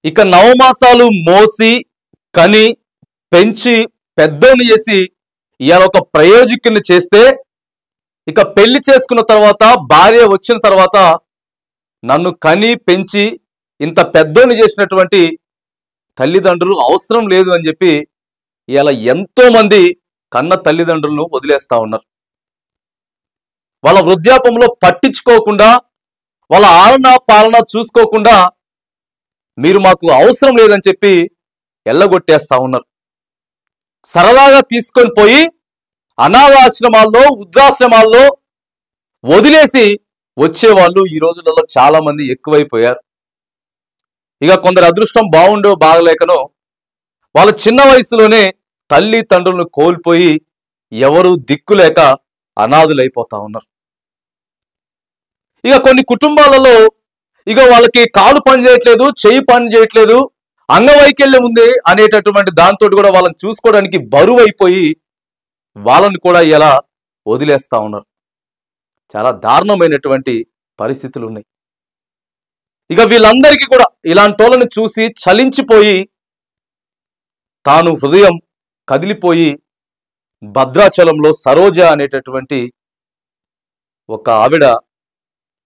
ఇక నవమాసాలు మోసి కని పెంచి పెద్దోని చేసి ఇవాళ ఒక ప్రయోజకుని చేస్తే ఇక పెళ్లి చేసుకున్న తర్వాత భార్య వచ్చిన తర్వాత నన్ను కని పెంచి ఇంత పెద్దోని చేసినటువంటి తల్లిదండ్రులు అవసరం లేదు అని చెప్పి ఇవాళ ఎంతో మంది కన్న తల్లిదండ్రులను వదిలేస్తా ఉన్నారు. వాళ్ళ వృద్ధాపంలో పట్టించుకోకుండా వాళ్ళ ఆలన పాలన చూసుకోకుండా మీరు మాకు అవసరం లేదని చెప్పి ఎల్లగొట్టేస్తా ఉన్నారు. సరదాగా తీసుకొని పోయి అనాథాశ్రమాల్లో వృద్ధాశ్రమాల్లో వదిలేసి వచ్చేవాళ్ళు ఈ రోజులలో చాలా మంది ఎక్కువైపోయారు. ఇక కొందరు అదృష్టం బాగుండో బాగలేకనో వాళ్ళ చిన్న వయసులోనే తల్లి తండ్రులను కోల్పోయి ఎవరు దిక్కులేక అనాథులైపోతా ఉన్నారు. ఇక కొన్ని కుటుంబాలలో ఇక వాళ్ళకి కాలు పని చేయట్లేదు, చెయ్యి పని చేయట్లేదు, అంగవైకల్యం ఉంది అనేటటువంటి దాంతో కూడా వాళ్ళని చూసుకోవడానికి బరువు అయిపోయి వాళ్ళని కూడా ఇలా వదిలేస్తా ఉన్నారు. చాలా దారుణమైనటువంటి పరిస్థితులు ఉన్నాయి. ఇక వీళ్ళందరికీ కూడా ఇలాంటి వాళ్ళని చూసి చలించిపోయి తాను హృదయం కదిలిపోయి భద్రాచలంలో సరోజ అనేటటువంటి ఒక ఆవిడ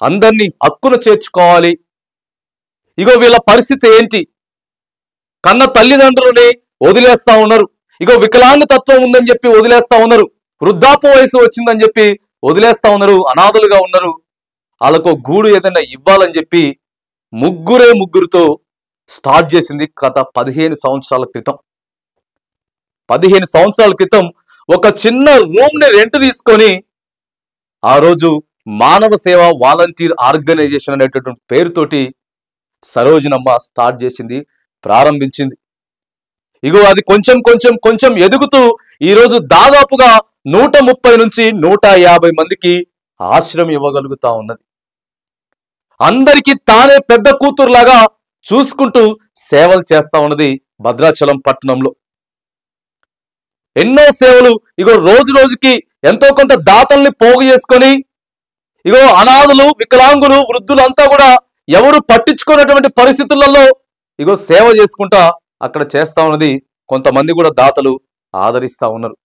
అందరినీ హక్కును చేర్చుకోవాలి, ఇగో వీళ్ళ పరిస్థితి ఏంటి, కన్న తల్లిదండ్రులని వదిలేస్తా ఉన్నారు, ఇగో వికలాంగ తత్వం ఉందని చెప్పి వదిలేస్తా ఉన్నారు, వృద్ధాప్య వయసు వచ్చిందని చెప్పి వదిలేస్తా ఉన్నారు, అనాథలుగా ఉన్నారు, వాళ్ళకు గూడు ఏదైనా ఇవ్వాలని చెప్పి ముగ్గురితో స్టార్ట్ చేసింది గత 15 సంవత్సరాల క్రితం. 15 సంవత్సరాల క్రితం ఒక చిన్న రూమ్ని రెంట్ తీసుకొని ఆ రోజు మానవ సేవ వాలంటీర్ ఆర్గనైజేషన్ అనేటటువంటి పేరుతోటి సరోజనమ్మ స్టార్ట్ చేసింది, ప్రారంభించింది. ఇగో అది కొంచెం కొంచెం కొంచెం ఎదుగుతూ ఈరోజు దాదాపుగా 130 నుంచి 150 మందికి ఆశ్రయం ఇవ్వగలుగుతా ఉన్నది. అందరికీ తానే పెద్ద కూతురులాగా చూసుకుంటూ సేవలు చేస్తా ఉన్నది భద్రాచలం పట్టణంలో. ఎన్నో సేవలు ఇగో రోజు రోజుకి ఎంతో కొంత దాతల్ని పోగు చేసుకొని ఇగో అనాథులు, వికలాంగులు, వృద్ధులు అంతా కూడా ఎవరు పట్టించుకున్నటువంటి పరిస్థితులలో ఇగో సేవ చేసుకుంటా అక్కడ చేస్తా ఉన్నది. కొంతమంది కూడా దాతలు ఆదరిస్తా ఉన్నారు.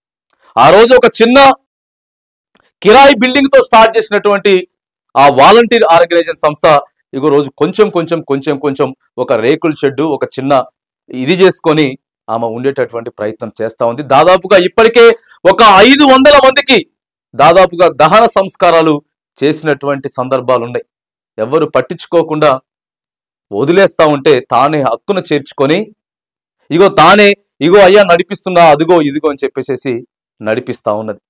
ఆ రోజు ఒక చిన్న కిరాయి బిల్డింగ్ తో స్టార్ట్ చేసినటువంటి ఆ వాలంటీర్ ఆర్గనైజేషన్ సంస్థ ఇగో రోజు కొంచెం కొంచెం కొంచెం కొంచెం ఒక రేకుల షెడ్డు, ఒక చిన్న ఇది చేసుకొని ఆమె ఉండేటటువంటి ప్రయత్నం చేస్తా ఉంది. దాదాపుగా ఇప్పటికే ఒక 500 మందికి దాదాపుగా దహన సంస్కారాలు చేసినటువంటి సందర్భాలు ఉన్నాయి. ఎవరు పట్టించుకోకుండా వదిలేస్తా ఉంటే తానే హక్కును చేర్చుకొని ఇగో తానే ఇగో అయ్యా నడిపిస్తున్నా, అదిగో ఇదిగో అని చెప్పేసి నడిపిస్తా ఉన్నది.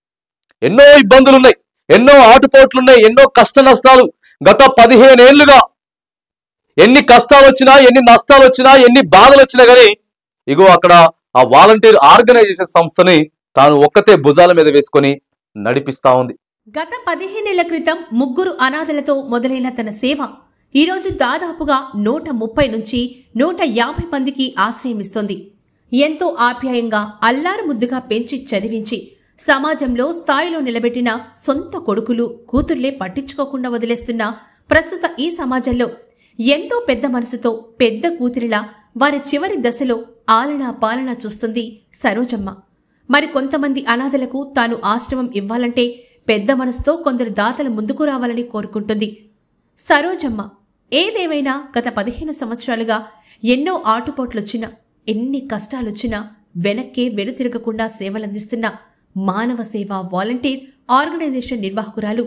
ఎన్నో ఇబ్బందులు ఉన్నాయి, ఎన్నో ఆటుపోట్లున్నాయి, ఎన్నో కష్ట నష్టాలు. గత 15 ఏళ్లుగా ఎన్ని కష్టాలు వచ్చినా, ఎన్ని నష్టాలు వచ్చినా, ఎన్ని బాధలు వచ్చినా కానీ ఇగో అక్కడ ఆ వాలంటీర్ ఆర్గనైజేషన్ సంస్థని తాను ఒక్కతే భుజాల మీద వేసుకొని నడిపిస్తా ఉంది. గత 15 ఏళ్ల క్రితం ముగ్గురు అనాథలతో మొదలైన తన సేవ ఈరోజు దాదాపుగా 130 నుంచి 150 మందికి ఆశ్రయమిస్తోంది. ఎంతో ఆప్యాయంగా అల్లారు ముద్దుగా పెంచి చదివించి సమాజంలో స్థాయిలో నిలబెట్టిన సొంత కొడుకులు, కూతుర్లే పట్టించుకోకుండా వదిలేస్తున్న ప్రస్తుత ఈ సమాజంలో ఎంతో పెద్ద మనసుతో పెద్ద కూతురిలా వారి చివరి దశలో ఆలనా పాలనా చూస్తుంది సరోజమ్మ. మరి కొంతమంది అనాథలకు తాను ఆశ్రమం ఇవ్వాలంటే పెద్ద మనసుతో కొందరు దాతలు ముందుకు రావాలని కోరుకుంటుంది సరోజమ్మ. ఏదేమైనా గత 15 సంవత్సరాలుగా ఎన్నో ఆటుపోట్లొచ్చినా, ఎన్ని కష్టాలొచ్చినా వెనక్కే వెనుతిరగకుండా సేవలందిస్తున్న మానవ సేవ వాలంటీర్ ఆర్గనైజేషన్ నిర్వాహకురాలు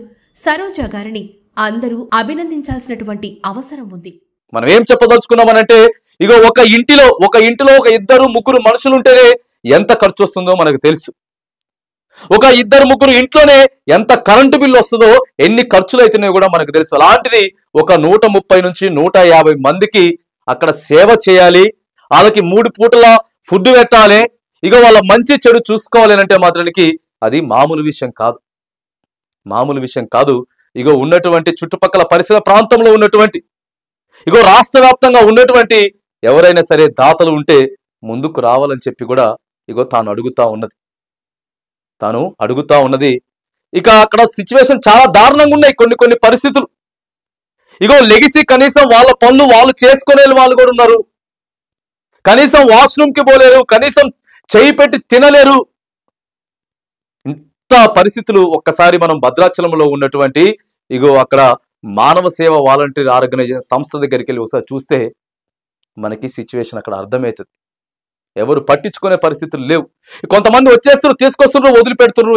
సరోజ గారిని అందరూ అభినందించాల్సినటువంటి అవసరం ఉంది. మనం ఏం చెప్పదలుచుకున్నామనంటే ఇగో ఒక ఇంటిలో ఒక 2, 3 మనుషులుంటేనే ఎంత ఖర్చు వస్తుందో మనకు తెలుసు. ఒక 2, 3 ఇంట్లోనే ఎంత కరెంటు బిల్లు వస్తుందో, ఎన్ని ఖర్చులు అయితేనే కూడా మనకు తెలుసు. అలాంటిది ఒక 130 నుంచి 150 మందికి అక్కడ సేవ చేయాలి, వాళ్ళకి 3 పూటల ఫుడ్ పెట్టాలి, ఇక వాళ్ళ మంచి చెడు చూసుకోవాలి అంటే మాత్రానికి అది మామూలు విషయం కాదు, మామూలు విషయం కాదు. ఇగో ఉన్నటువంటి చుట్టుపక్కల పరిసర ప్రాంతంలో ఉన్నటువంటి ఇగో రాష్ట్ర వ్యాప్తంగా ఉన్నటువంటి ఎవరైనా సరే దాతలు ఉంటే ముందుకు రావాలని చెప్పి కూడా ఇగో తాను అడుగుతా ఉన్నది. ఇక అక్కడ సిచ్యువేషన్ చాలా దారుణంగా ఉన్నాయి కొన్ని పరిస్థితులు. ఇగో లెగిసి కనీసం వాళ్ళ పనులు వాళ్ళు చేసుకునే వాళ్ళు కూడా ఉన్నారు. కనీసం వాష్రూమ్కి పోలేరు, కనీసం చేయి పెట్టి తినలేరు. ఇంత పరిస్థితులు ఒక్కసారి మనం భద్రాచలంలో ఉన్నటువంటి అక్కడ మానవ సేవ వాలంటీర్ ఆర్గనైజేషన్ సంస్థ దగ్గరికి వెళ్ళి ఒకసారి చూస్తే మనకి సిచ్యువేషన్ అక్కడ అర్థమవుతుంది. ఎవరు పట్టించుకునే పరిస్థితులు లేవు. కొంతమంది వచ్చేస్తున్నారు, తీసుకొస్తున్నారు, వదిలిపెడుతున్నారు,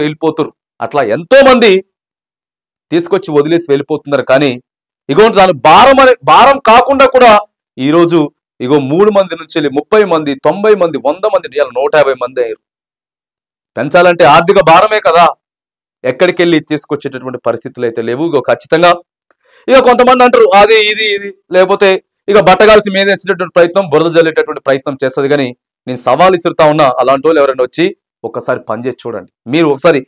వెళ్ళిపోతున్నారు. అట్లా ఎంతో మంది తీసుకొచ్చి వదిలేసి వెళ్ళిపోతున్నారు. కానీ దాని భారం కాకుండా కూడా ఈరోజు 3 మంది నుంచి 30 మంది, 90 మంది, 100 మంది, 150 మంది అయ్యారు. పెంచాలంటే ఆర్థిక భారమే కదా. ఎక్కడికి వెళ్ళి తీసుకొచ్చేటటువంటి పరిస్థితులు అయితే లేవు. ఖచ్చితంగా కొంతమంది అంటారు అది ఇది లేకపోతే బట్టగాల్సి మీద వేసేటటువంటి ప్రయత్నం, బురద జల్లేటటువంటి ప్రయత్నం చేస్తుంది. కానీ నేను సవాల్ ఇస్తుతా ఉన్నా, అలాంటి వాళ్ళు ఎవరైనా వచ్చి ఒక్కసారి పనిచేసి చూడండి. మీరు ఒకసారి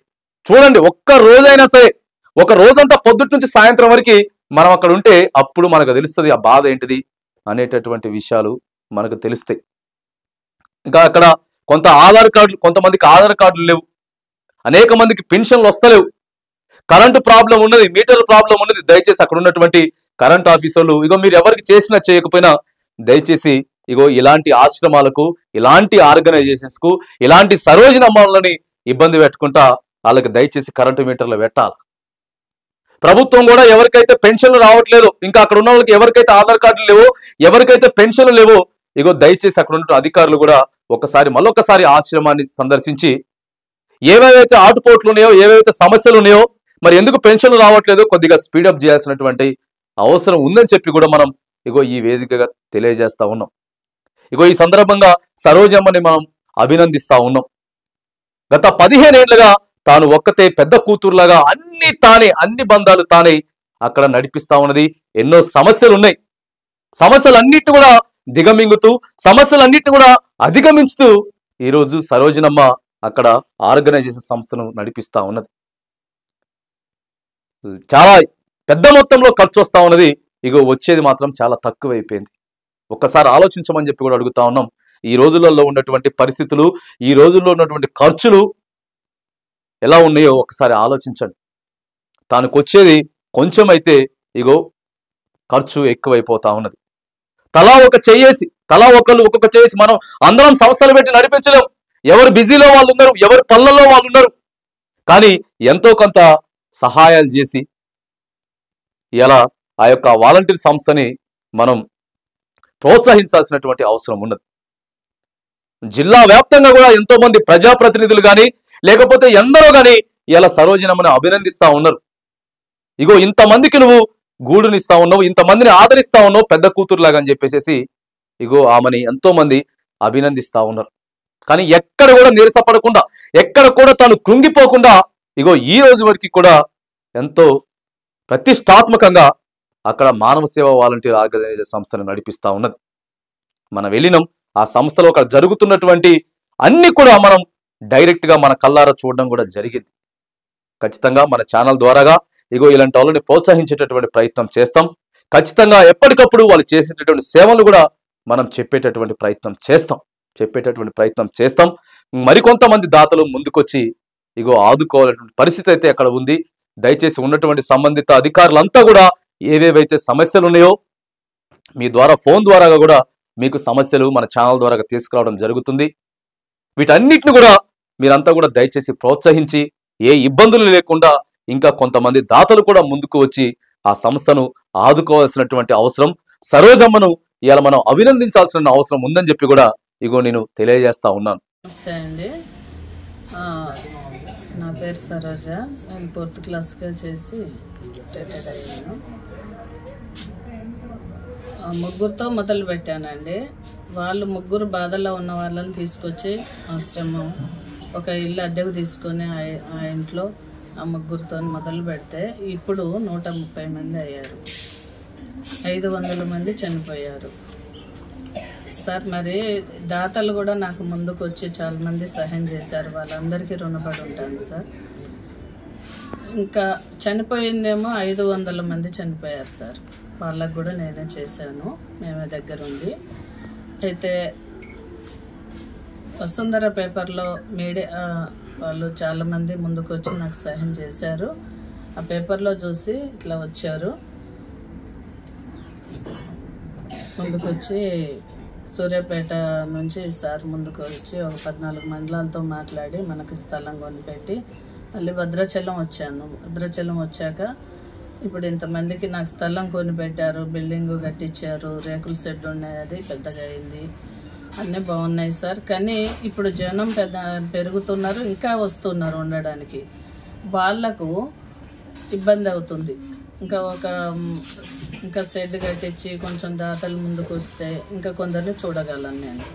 చూడండి, ఒక్క రోజైనా సరే, ఒక రోజంతా పొద్దుటి నుంచి సాయంత్రం వరకు మనం అక్కడ ఉంటే అప్పుడు మనకు తెలుస్తుంది ఆ బాధ ఏంటిది అనేటటువంటి విషయాలు మనకు తెలుస్తాయి. ఇంకా అక్కడ కొంతమందికి ఆధార్ కార్డులు లేవు, అనేక మందికి పెన్షన్లు వస్తలేవు, కరెంటు ప్రాబ్లం ఉన్నది, మీటర్ ప్రాబ్లం ఉన్నది. దయచేసి అక్కడ ఉన్నటువంటి కరెంట్ ఆఫీసర్లు మీరు ఎవరికి చేసినా చేయకపోయినా దయచేసి ఇలాంటి ఆశ్రమాలకు, ఇలాంటి ఆర్గనైజేషన్స్ కు, ఇలాంటి సర్వజనమ్మలని ఇబ్బంది పెట్టుకుంటా వాళ్ళకి దయచేసి కరెంటు మీటర్లు పెట్టాలి. ప్రభుత్వం కూడా ఎవరికైతే పెన్షన్లు రావట్లేదు, ఇంకా అక్కడ ఉన్న వాళ్ళకి ఎవరికైతే ఆధార్ కార్డులు లేవో, ఎవరికైతే పెన్షన్లు లేవో, దయచేసి అక్కడ ఉన్న అధికారులు కూడా మళ్ళొకసారి ఆశ్రమాన్ని సందర్శించి ఏవేవైతే ఆటుపోట్లు ఉన్నాయో, ఏవేవైతే సమస్యలు ఉన్నాయో, మరి ఎందుకు పెన్షన్లు రావట్లేదో కొద్దిగా స్పీడప్ చేయాల్సినటువంటి అవసరం ఉందని చెప్పి కూడా మనం ఈ వేదికగా తెలియజేస్తా ఉన్నాం. ఈ సందర్భంగా సరోజమ్మని మనం అభినందిస్తా ఉన్నాం. గత 15 ఏళ్లుగా తాను ఒక్కతే పెద్ద కూతురులాగా అన్ని బంధాలు తానే అక్కడ నడిపిస్తా ఉన్నది. ఎన్నో సమస్యలు ఉన్నాయి, సమస్యలన్నిటిని కూడా దిగమింగుతూ, సమస్యలన్నిటిని కూడా అధిగమించుతూ ఈరోజు సరోజనమ్మ అక్కడ ఆర్గనైజేషన్ సంస్థను నడిపిస్తా ఉన్నది. చాలా పెద్ద మొత్తంలో ఖర్చు వస్తా ఉన్నది, వచ్చేది మాత్రం చాలా తక్కువైపోయింది. ఒక్కసారి ఆలోచించమని చెప్పి కూడా అడుగుతా ఉన్నాం. ఈ రోజులలో ఉన్నటువంటి పరిస్థితులు, ఈ రోజుల్లో ఉన్నటువంటి ఖర్చులు ఎలా ఉన్నాయో ఒకసారి ఆలోచించండి. తానికి వచ్చేది కొంచెం అయితే ఖర్చు ఎక్కువైపోతా ఉన్నది. తలా ఒకళ్ళు ఒక్కొక్క చేసి మనం అందరం సంస్థలు పెట్టి నడిపించలేం. ఎవరు బిజీలో వాళ్ళు ఉన్నారు, ఎవరి పనులలో వాళ్ళు ఉన్నారు. కానీ ఎంతో కొంత సహాయాలు చేసి ఇలా ఆ యొక్క వాలంటీర్ సంస్థని మనం ప్రోత్సహించాల్సినటువంటి అవసరం ఉన్నది. జిల్లా వ్యాప్తంగా కూడా ఎంతో మంది ప్రజాప్రతినిధులు కానీ, లేకపోతే ఎందరో కానీ ఇలా సరోజనమ్మని అభినందిస్తా ఉన్నారు. ఇంతమందికి నువ్వు గూడునిస్తా ఉన్నావు, ఇంతమందిని ఆదరిస్తా ఉన్నావు పెద్ద కూతురులాగా అని చెప్పేసి ఆమెని ఎంతో మంది అభినందిస్తా ఉన్నారు. కానీ ఎక్కడ కూడా నీరసపడకుండా, ఎక్కడ కూడా తాను కృంగిపోకుండా ఈ రోజు వరకు కూడా ఎంతో ప్రతిష్టాత్మకంగా అక్కడ మానవ సేవా వాలంటీర్ ఆర్గనైజేషన్ సంస్థను నడిపిస్తా ఉన్నది. మనం వెళ్ళినాం, ఆ సంస్థలో అక్కడ జరుగుతున్నటువంటి అన్ని కూడా మనం డైరెక్ట్ గా మన కళ్ళారా చూడడం కూడా జరిగింది. ఖచ్చితంగా మన ఛానల్ ద్వారాగా ఇలాంటి వాళ్ళని ప్రోత్సహించేటటువంటి ప్రయత్నం చేస్తాం. ఖచ్చితంగా ఎప్పటికప్పుడు వాళ్ళు చేసేటటువంటి సేవలు కూడా మనం చెప్పేటటువంటి ప్రయత్నం చేస్తాం. మరికొంతమంది దాతలు ముందుకొచ్చి ఆదుకోవాలనేటువంటి పరిస్థితి అయితే అక్కడ ఉంది. దయచేసి ఉన్నటువంటి సంబంధిత అధికారులంతా కూడా ఏవేవైతే సమస్యలు ఉన్నాయో మీ ద్వారా, ఫోన్ ద్వారా కూడా మీకు సమస్యలు మన ఛానల్ ద్వారా తీసుకురావడం జరుగుతుంది. వీటన్నిటిని కూడా మీరంతా కూడా దయచేసి ప్రోత్సహించి ఏ ఇబ్బందులు లేకుండా ఇంకా కొంతమంది దాతలు కూడా ముందుకు వచ్చి ఆ సంస్థను ఆదుకోవాల్సినటువంటి అవసరం, సరోజమ్మను ఇవాళ మనం అభినందించాల్సిన అవసరం ఉందని చెప్పి కూడా నేను తెలియజేస్తా ఉన్నాను. నమస్తే అండి, నా పేరు సరోజ. నేను 4th క్లాస్గా చేసి రిటైర్డ్ అయ్యాను. ముగ్గురుతో మొదలు పెట్టానండి. వాళ్ళు ముగ్గురు బాధల్లో ఉన్న వాళ్ళని తీసుకొచ్చి ఆశ్రమం, ఒక ఇల్లు అద్దెకు తీసుకొని ఆ ఇంట్లో ఆ ముగ్గురితో మొదలు పెడితే ఇప్పుడు 130 మంది అయ్యారు, 500 మంది చనిపోయారు. సార్ మరి దాతలు కూడా నాకు ముందుకు వచ్చి చాలామంది సహాయం చేశారు, వాళ్ళందరికీ రుణపడి ఉంటాను సార్. ఇంకా చనిపోయిందేమో 500 మంది చనిపోయారు సార్, వాళ్ళకు కూడా నేనే చేశాను, మేమే దగ్గరుండి. అయితే వసుంధర పేపర్లో మీడియా వాళ్ళు చాలామంది ముందుకు వచ్చి నాకు సహాయం చేశారు. ఆ పేపర్లో చూసి ఇట్లా వచ్చారు. ముందుకొచ్చి సూర్యాపేట నుంచి సార్ ముందుకు వచ్చి ఒక 14 మండలాలతో మాట్లాడి మనకి స్థలం కొనిపెట్టి మళ్ళీ భద్రాచలం వచ్చాను. భద్రాచలం వచ్చాక ఇప్పుడు ఇంతమందికి నాకు స్థలం కొనిపెట్టారు, బిల్డింగ్ కట్టించారు, రేకుల షెడ్ ఉన్నాయి, అది పెద్దగా అయింది, అన్నీ బాగున్నాయి సార్. కానీ ఇప్పుడు జనం పెరుగుతున్నారు, ఇంకా వస్తున్నారు ఉండడానికి, వాళ్లకు ఇబ్బంది అవుతుంది. ఇంకా షెడ్ కట్టించి కొంచెం దాతలు ముందుకు వస్తే ఇంకా కొందరిని చూడగలను నేను.